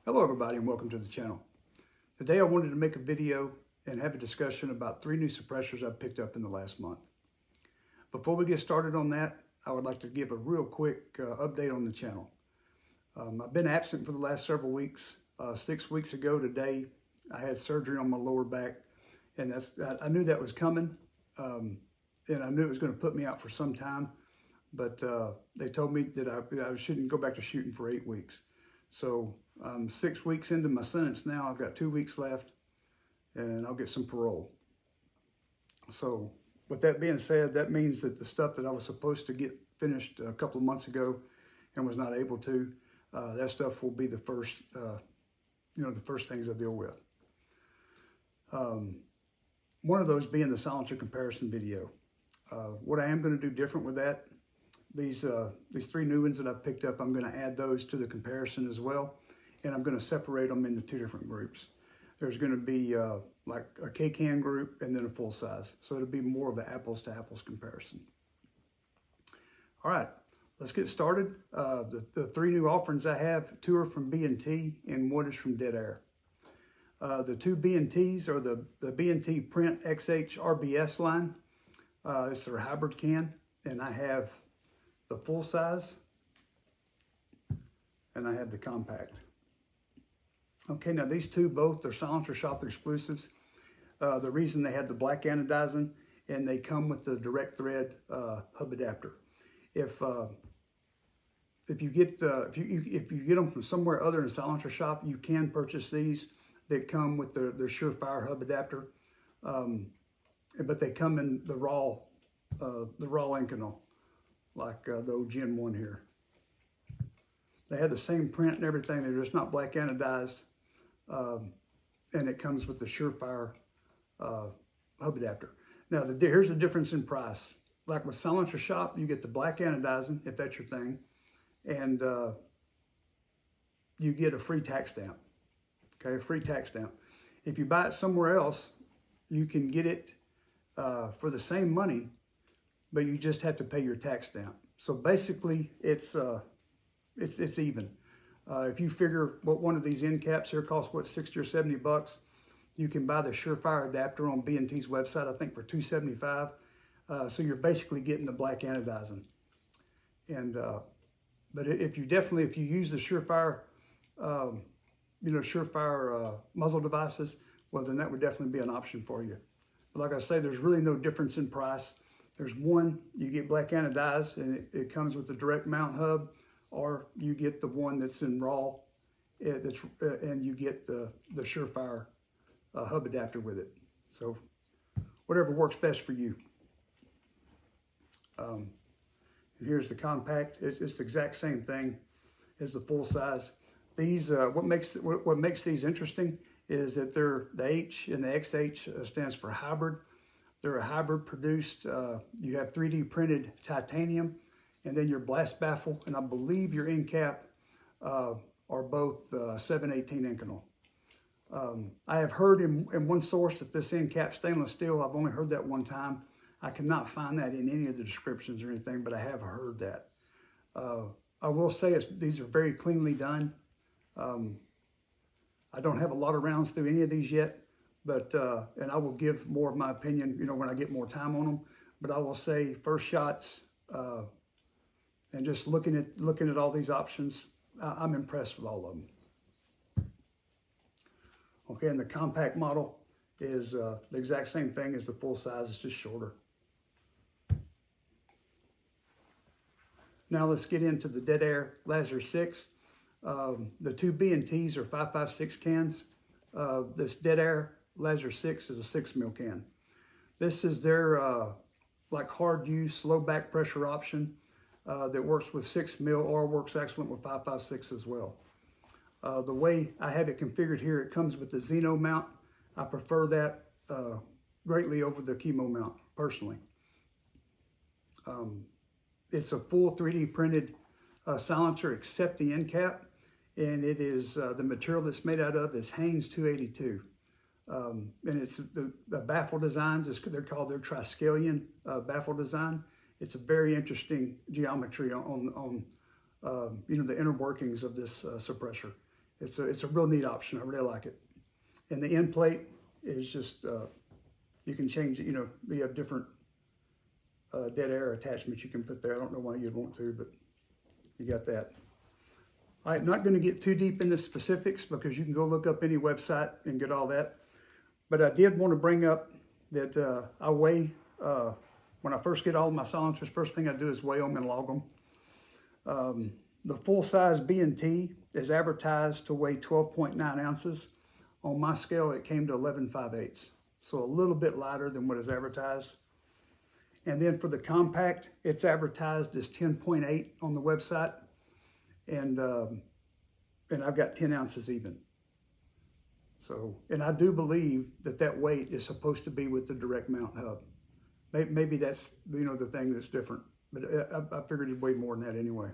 Hello everybody and welcome to the channel. Today I wanted to make a video and have a discussion about 3 new suppressors I've picked up in the last month. Before we get started on that, I would like to give a real quick update on the channel. I've been absent for the last several weeks. 6 weeks ago today, I had surgery on my lower back, and I knew that was coming, and I knew it was going to put me out for some time, but they told me that I shouldn't go back to shooting for 8 weeks. So I'm 6 weeks into my sentence now. I've got 2 weeks left and I'll get some parole. So with that being said, that means that the stuff that I was supposed to get finished a couple of months ago and was not able to, that stuff will be the first, the first things I deal with. One of those being the silencer comparison video. What I am going to do different with that, these 3 new ones that I've picked up, I'm going to add those to the comparison as well, and I'm going to separate them into 2 different groups. There's going to be like a K-can group and then a full size, so it'll be more of an apples to apples comparison. All right, let's get started. The 3 new offerings I have, 2 are from B&T and 1 is from Dead Air. The 2 B&Ts are the B&T Print XH RBS line. It's their hybrid can, and I have the full size and I have the compact. Okay, now these 2 both, they're Silencer Shop exclusives. The reason they have the black anodizing, and they come with the direct thread hub adapter. If you get them from somewhere other than Silencer Shop, you can purchase these. They come with the Surefire hub adapter, but they come in the raw Inconel, like the old Gen 1 here. They have the same print and everything. They're just not black anodized, and it comes with the Surefire hub adapter. Now, here's the difference in price. Like with Silencer Shop, you get the black anodizing, if that's your thing, and you get a free tax stamp. Okay, a free tax stamp. If you buy it somewhere else, you can get it for the same money, but you just have to pay your tax stamp. So basically, it's even. If you figure what one of these end caps here costs, what, 60 or 70 bucks, you can buy the Surefire adapter on B&T's website, I think for $275. So you're basically getting the black anodizing. And but if you use the Surefire, Surefire muzzle devices, well, then that would definitely be an option for you. But like I say, there's really no difference in price. There's one, you get black anodized, and it comes with the direct mount hub, or you get the one that's in raw, and you get the Surefire hub adapter with it. So whatever works best for you. And here's the compact. It's the exact same thing as the full size. These what makes these interesting is that they're the H, and the XH stands for hybrid. They're a hybrid produced. You have 3D printed titanium, and then your blast baffle, and I believe your end cap are both 718 Inconel. I have heard in one source that this end cap stainless steel. I've only heard that one time. I cannot find that in any of the descriptions or anything, but I have heard that. I will say these are very cleanly done. I don't have a lot of rounds through any of these yet, but and I will give more of my opinion, when I get more time on them. But I will say, first shots, and just looking at all these options, I'm impressed with all of them. Okay, and the compact model is the exact same thing as the full size. It's just shorter. Now let's get into the Dead Air Lazarus 6. The 2 B&Ts are 5.56 cans. This Dead Air Lazarus 6 is a 6 mil can. This is their like hard use, low back pressure option that works with 6 mil or works excellent with 5.56 as well. The way I have it configured here, it comes with the Xeno mount. I prefer that greatly over the Chemo mount, personally. It's a full 3D printed silencer except the end cap, and it is the material that's made out of is Haynes 282. And it's the baffle designs, they're called their Triskelion baffle design. It's a very interesting geometry on the inner workings of this suppressor. it's a real neat option. I really like it. And the end plate is just, you can change it, you know, you have different dead air attachments you can put there. I don't know why you'd want to, but you got that. All right, not going to get too deep into specifics because you can go look up any website and get all that. But I did want to bring up that I weigh, when I first get all of my silencers, first thing I do is weigh them and log them. The full-size B&T is advertised to weigh 12.9 ounces. On my scale, it came to 11.5/8, so a little bit lighter than what is advertised. And then for the compact, it's advertised as 10.8 on the website, and I've got 10 ounces even. So, and I do believe that weight is supposed to be with the direct mount hub. Maybe that's, you know, the thing that's different, but I figured it'd weigh more than that anyway.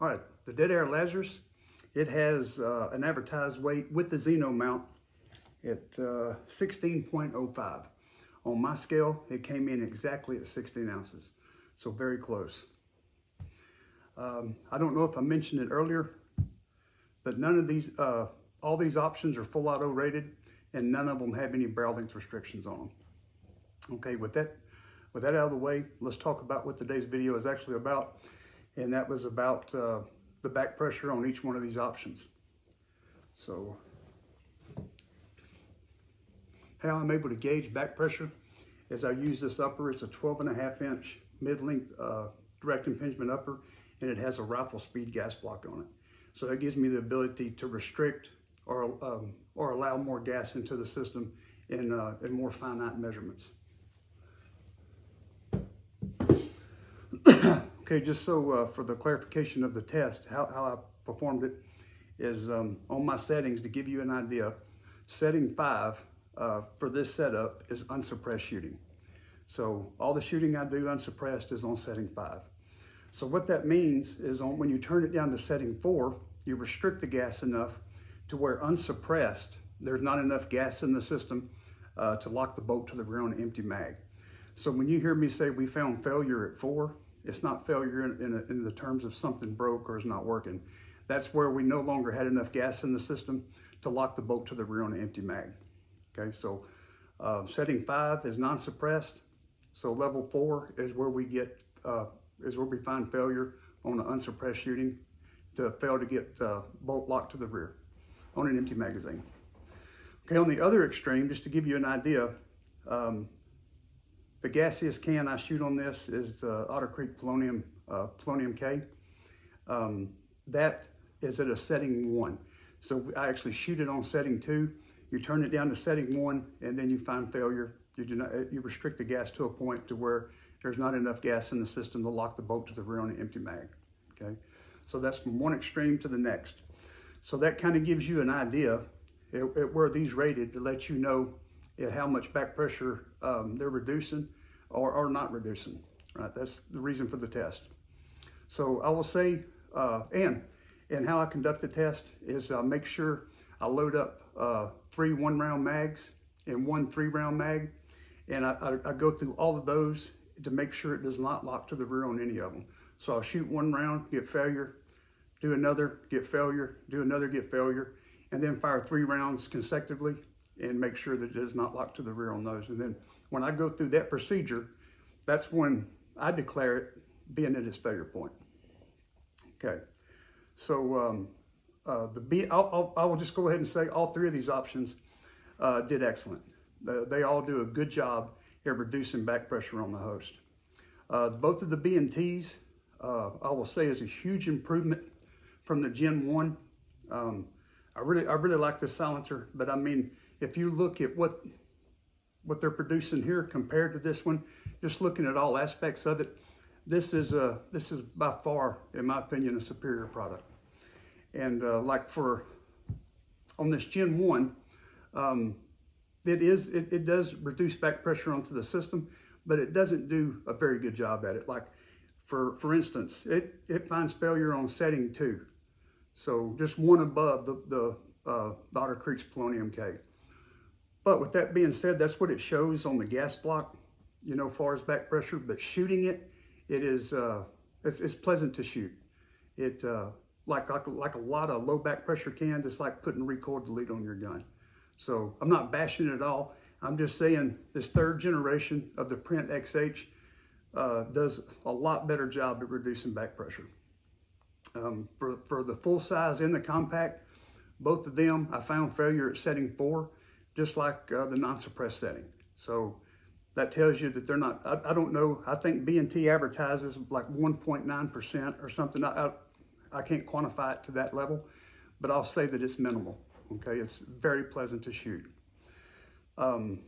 All right, the Dead Air Lazarus, it has an advertised weight with the Xeno mount at 16.05. On my scale, it came in exactly at 16 ounces, so very close. I don't know if I mentioned it earlier, but none of these, all these options are full auto rated, and none of them have any barrel length restrictions on them. Okay, with that out of the way, let's talk about what today's video is actually about, and that was about the back pressure on each one of these options. So, how I'm able to gauge back pressure is I use this upper. It's a 12.5-inch mid-length direct impingement upper, and it has a rifle speed gas block on it. So that gives me the ability to restrict or allow more gas into the system in more finite measurements. Okay, just so for the clarification of the test, how I performed it is on my settings, to give you an idea, setting 5 for this setup is unsuppressed shooting. So all the shooting I do unsuppressed is on setting 5. So what that means is when you turn it down to setting 4, you restrict the gas enough to where unsuppressed, there's not enough gas in the system to lock the bolt to the rear on an empty mag. So when you hear me say we found failure at 4, it's not failure in the terms of something broke or is not working. That's where we no longer had enough gas in the system to lock the bolt to the rear on an empty mag. Okay, so setting 5 is non-suppressed. So level 4 is where we get we find failure on the unsuppressed shooting to fail to get bolt locked to the rear on an empty magazine. Okay, on the other extreme, just to give you an idea, the gassiest can I shoot on this is Otter Creek Polonium K. That is at a setting 1. So I actually shoot it on setting 2. You turn it down to setting 1, and then you find failure. You restrict the gas to a point to where there's not enough gas in the system to lock the bolt to the rear on an empty mag. Okay, so that's from one extreme to the next. So that kind of gives you an idea at where these rated to let you know how much back pressure they're reducing or not reducing. Right, that's the reason for the test. So I will say, and how I conduct the test is I make sure I load up 3 1-round mags and 1 3-round mag, and I go through all of those to make sure it does not lock to the rear on any of them. So I'll shoot 1 round, get failure, do another, get failure, do another, get failure, and then fire 3 rounds consecutively and make sure that it does not lock to the rear on those. And then when I go through that procedure, that's when I declare it being at its failure point. Okay, so I will just go ahead and say all 3 of these options did excellent. They all do a good job at reducing back pressure on the host. Both of the B&Ts, I will say, is a huge improvement from the Gen 1. I really like this silencer, but I mean, if you look at what they're producing here compared to this one, just looking at all aspects of it, this is by far, in my opinion, a superior product. And like on this Gen 1, it does reduce back pressure onto the system, but it doesn't do a very good job at it. Like for instance, it finds failure on setting 2. So just one above the Otter Creek's Polonium K. But with that being said, that's what it shows on the gas block, you know, as far as back pressure. But shooting it is it's pleasant to shoot. It, like a lot of low back pressure cans, it's like putting record delete on your gun. So I'm not bashing it at all. I'm just saying this third generation of the Print XH does a lot better job at reducing back pressure. For the full size and the compact, both of them, I found failure at setting 4, just like the non-suppressed setting. So that tells you that they're not, I don't know, I think B&T advertises like 1.9% or something. I can't quantify it to that level, but I'll say that it's minimal, okay? It's very pleasant to shoot. The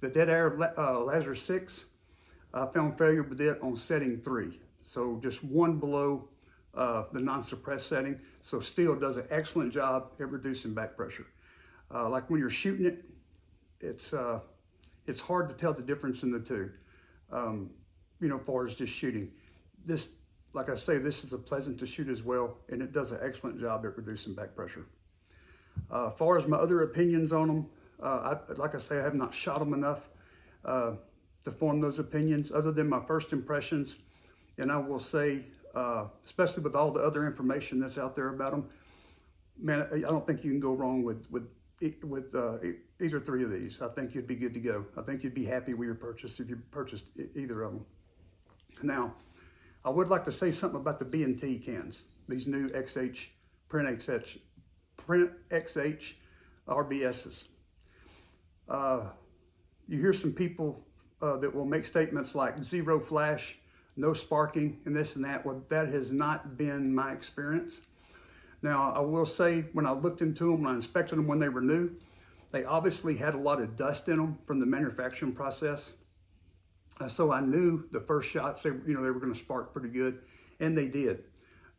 Dead Air Lazarus 6, I found failure with it on setting 3. So just one below the non-suppressed setting. So still does an excellent job at reducing back pressure. Like when you're shooting it, it's hard to tell the difference in the two, you know, as far as just shooting. This, like I say, this is a pleasant to shoot as well, and it does an excellent job at reducing back pressure. As far as my other opinions on them, like I say, I have not shot them enough to form those opinions other than my first impressions. And I will say, especially with all the other information that's out there about them, man, I don't think you can go wrong with either 3 of these. I think you'd be good to go. I think you'd be happy with your purchase if you purchased either of them. Now, I would like to say something about the B&T cans, these new Print XH RBSs. You hear some people that will make statements like 0 flash, no sparking, and this and that. Well, that has not been my experience. Now, I will say, when I looked into them, when I inspected them when they were new, they obviously had a lot of dust in them from the manufacturing process. So I knew the first shots, they were going to spark pretty good, and they did.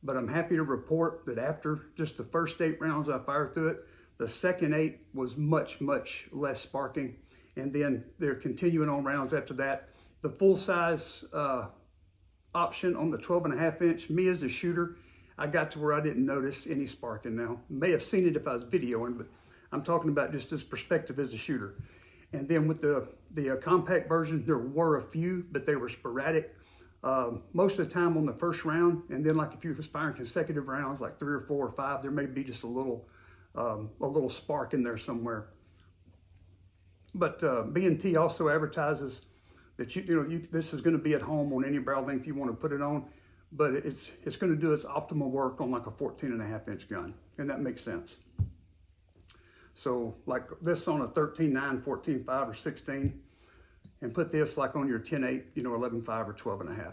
But I'm happy to report that after just the first 8 rounds I fired through it, the second 8 was much, much less sparking. And then they're continuing on rounds after that. The full size option on the 12.5 inch, me as a shooter, I got to where I didn't notice any sparking now. May have seen it if I was videoing, but I'm talking about just this perspective as a shooter. And then with the compact version, there were a few, but they were sporadic. Most of the time on the first round, and then like if you were firing consecutive rounds, like 3 or 4 or 5, there may be just a little spark in there somewhere. But B&T also advertises that this is going to be at home on any barrel length you want to put it on, but it's going to do its optimal work on like a 14.5 inch gun, and that makes sense. So like this on a 13.9, 14.5, or 16, and put this like on your 10.8, 11.5 or 12.5.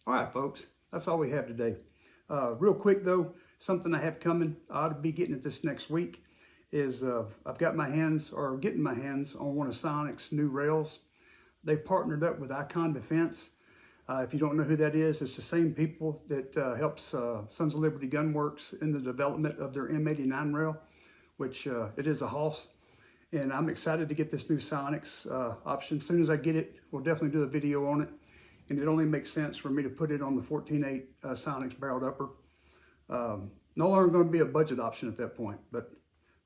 All right, folks, that's all we have today. Real quick though, something I have coming, I ought to be getting at this next week, is I've got my hands, or getting my hands on one of Sonic's new rails. They partnered up with Icon Defense. If you don't know who that is, it's the same people that helps Sons of Liberty Gunworks in the development of their M89 rail, which it is a hoss. And I'm excited to get this new Sonic's option. As soon as I get it, we'll definitely do a video on it. And it only makes sense for me to put it on the 14.8 Sonic's barreled upper. No longer going to be a budget option at that point, but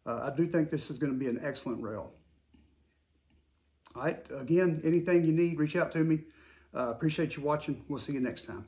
I do think this is going to be an excellent rail. All right, again, anything you need, reach out to me. Appreciate you watching. We'll see you next time.